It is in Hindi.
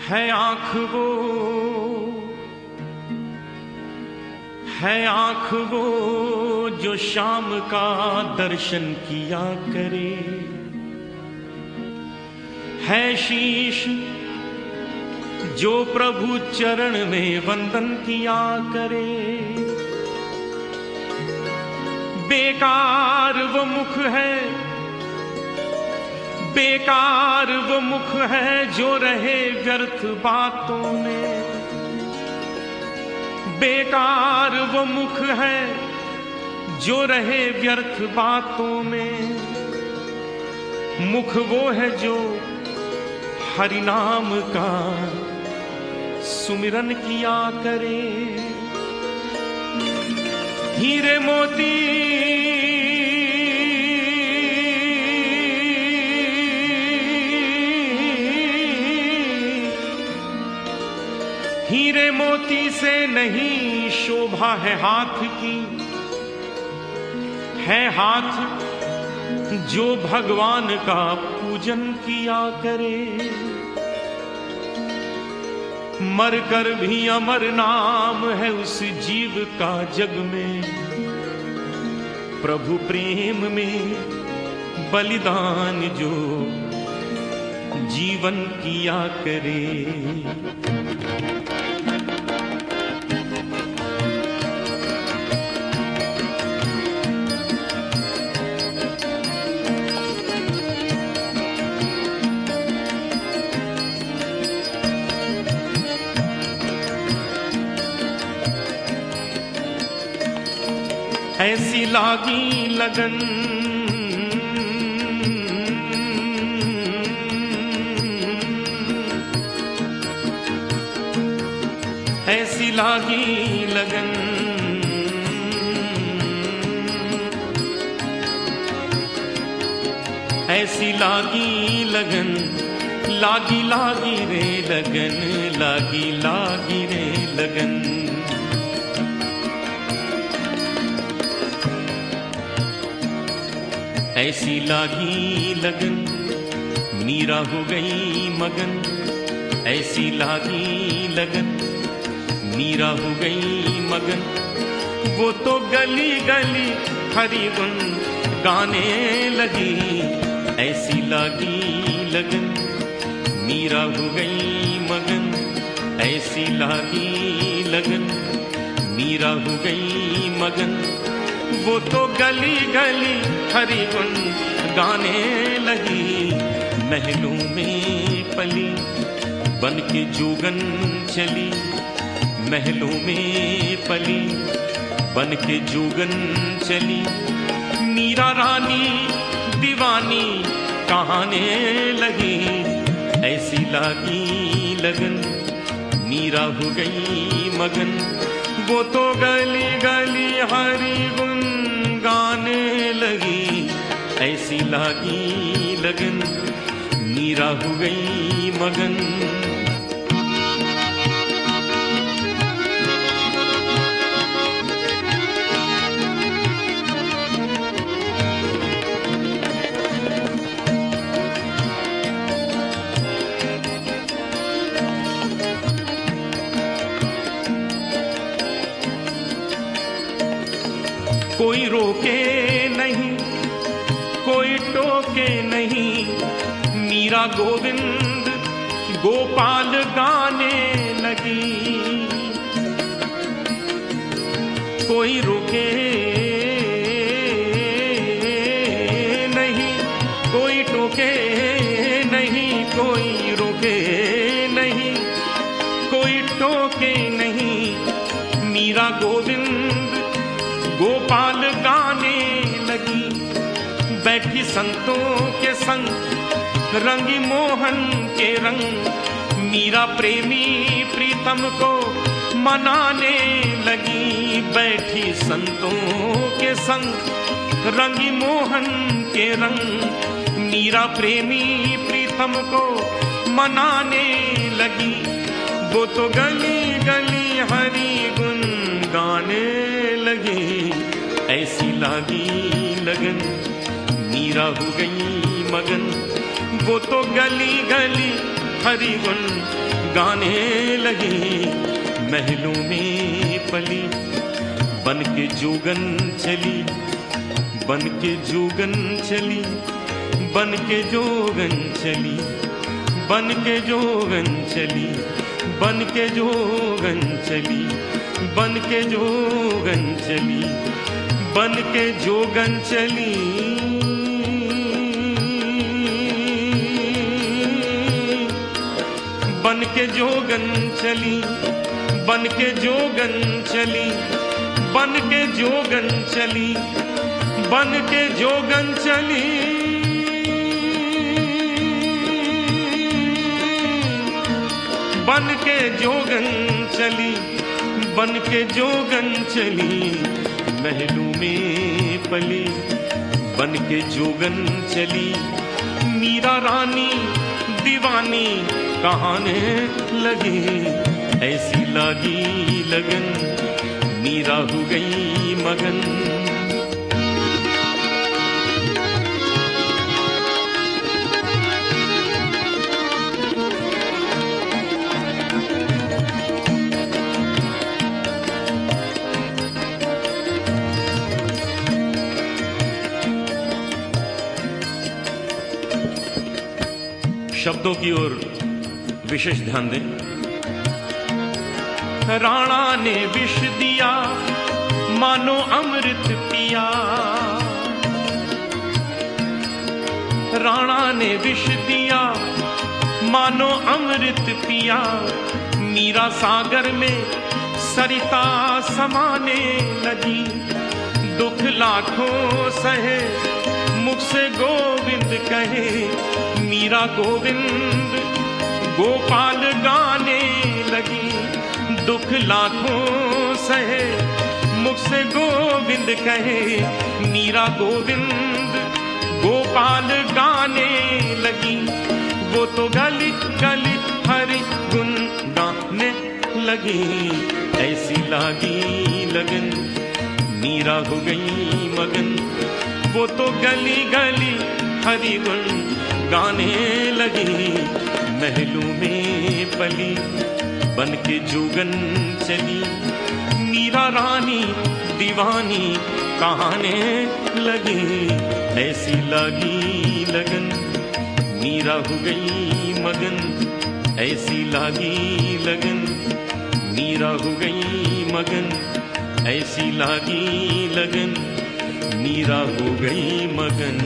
है आँख वो जो शाम का दर्शन किया करे, है शीश जो प्रभु चरण में वंदन किया करे। बेकार वो मुख है, बेकार वो मुख है जो रहे व्यर्थ बातों में। बेकार वो मुख है जो रहे व्यर्थ बातों में। मुख वो है जो हरि नाम का सुमिरन किया करे। हीरे मोती हीरे मोती से नहीं शोभा है हाथ की, है हाथ जो भगवान का पूजन किया करे। मर कर भी अमर नाम है उस जीव का जग में, प्रभु प्रेम में बलिदान जो जीवन किया करे। ऐसी लागी लगन ऐसी लागी लगन, ऐसी लागी लगन, लागी लागी रे लगन, लागी लागी रे लगन। ऐसी लागी लगन मीरा हो गई मगन। ऐसी लागी लगन मीरा हो गई मगन। वो तो गली गली हरि गुन गाने लगी। ऐसी लागी लगन मीरा हो गई मगन। ऐसी लागी लगन मीरा हो गई मगन। वो तो गली गली हरि गुन गाने लगी। महलों में पली बन के जोगन चली। महलों में पली बन के जोगन चली। मीरा रानी दीवानी कहाने लगी। ऐसी लागी लगन मीरा हो गई मगन। वो तो गली गली हरि गुन गाने लगी। ऐसी लागी लगन मीरा हो गई मगन। कोई रोके नहीं, कोई टोके नहीं। मीरा गोविंद गोपाल गाने लगी। कोई रोके नहीं, कोई टोके नहीं, कोई रोके नहीं, कोई टोके नहीं। मीरा गोविंद गोपाल गाने लगी। बैठी संतों के संग रंगी मोहन के रंग। मीरा प्रेमी प्रीतम को मनाने लगी। बैठी संतों के संग रंगी मोहन के रंग। मीरा प्रेमी प्रीतम को मनाने लगी। वो तो गली गली हरि गुन गाने लगी। ऐसी लागी लगन मीरा हो गई मगन। वो तो गली गली हरि गुण गाने लगी। महलों में पली बन के जोगन चली, बन के जोगन चली, बन के जोगन चली, बन के जोगन चली, बन के जोगन चली, बन के जोगन चली, बन के जोगन चली। बन के जोगन चली, बन के जोगन चली, बन के जोगन चली, बन के जोगन चली। बन के जोगन चली, बन के जोगन चली। महलों में पली बन के जोगन चली। मीरा रानी दीवानी कहाने लगी, ऐसी लगी लगन मीरा हो गई मगन। शब्दों की ओर विशेष ध्यान दें। राणा ने विष दिया मानो अमृत पिया, राणा ने विष दिया मानो अमृत पिया। मीरा सागर में सरिता समाने लगी। दुख लाखों सहे मुख से गोविंद कहे। मीरा गोविंद गोपाल गाने लगी। दुख लाखों सहे मुख से गोविंद कहे। मीरा गोविंद गोपाल गाने लगी। वो तो गली गली हरि गुण गाने लगी। ऐसी लागी लगन मीरा हो गई मगन। वो तो गली गली हरि गुण गाने लगी। महलों में पली बन के जोगन चली। मीरा रानी दीवानी कहाने लगी। ऐसी लागी लगन मीरा हो गई मगन। ऐसी लागी लगन मीरा हो गई मगन। ऐसी लागी लगन मीरा हो गई मगन।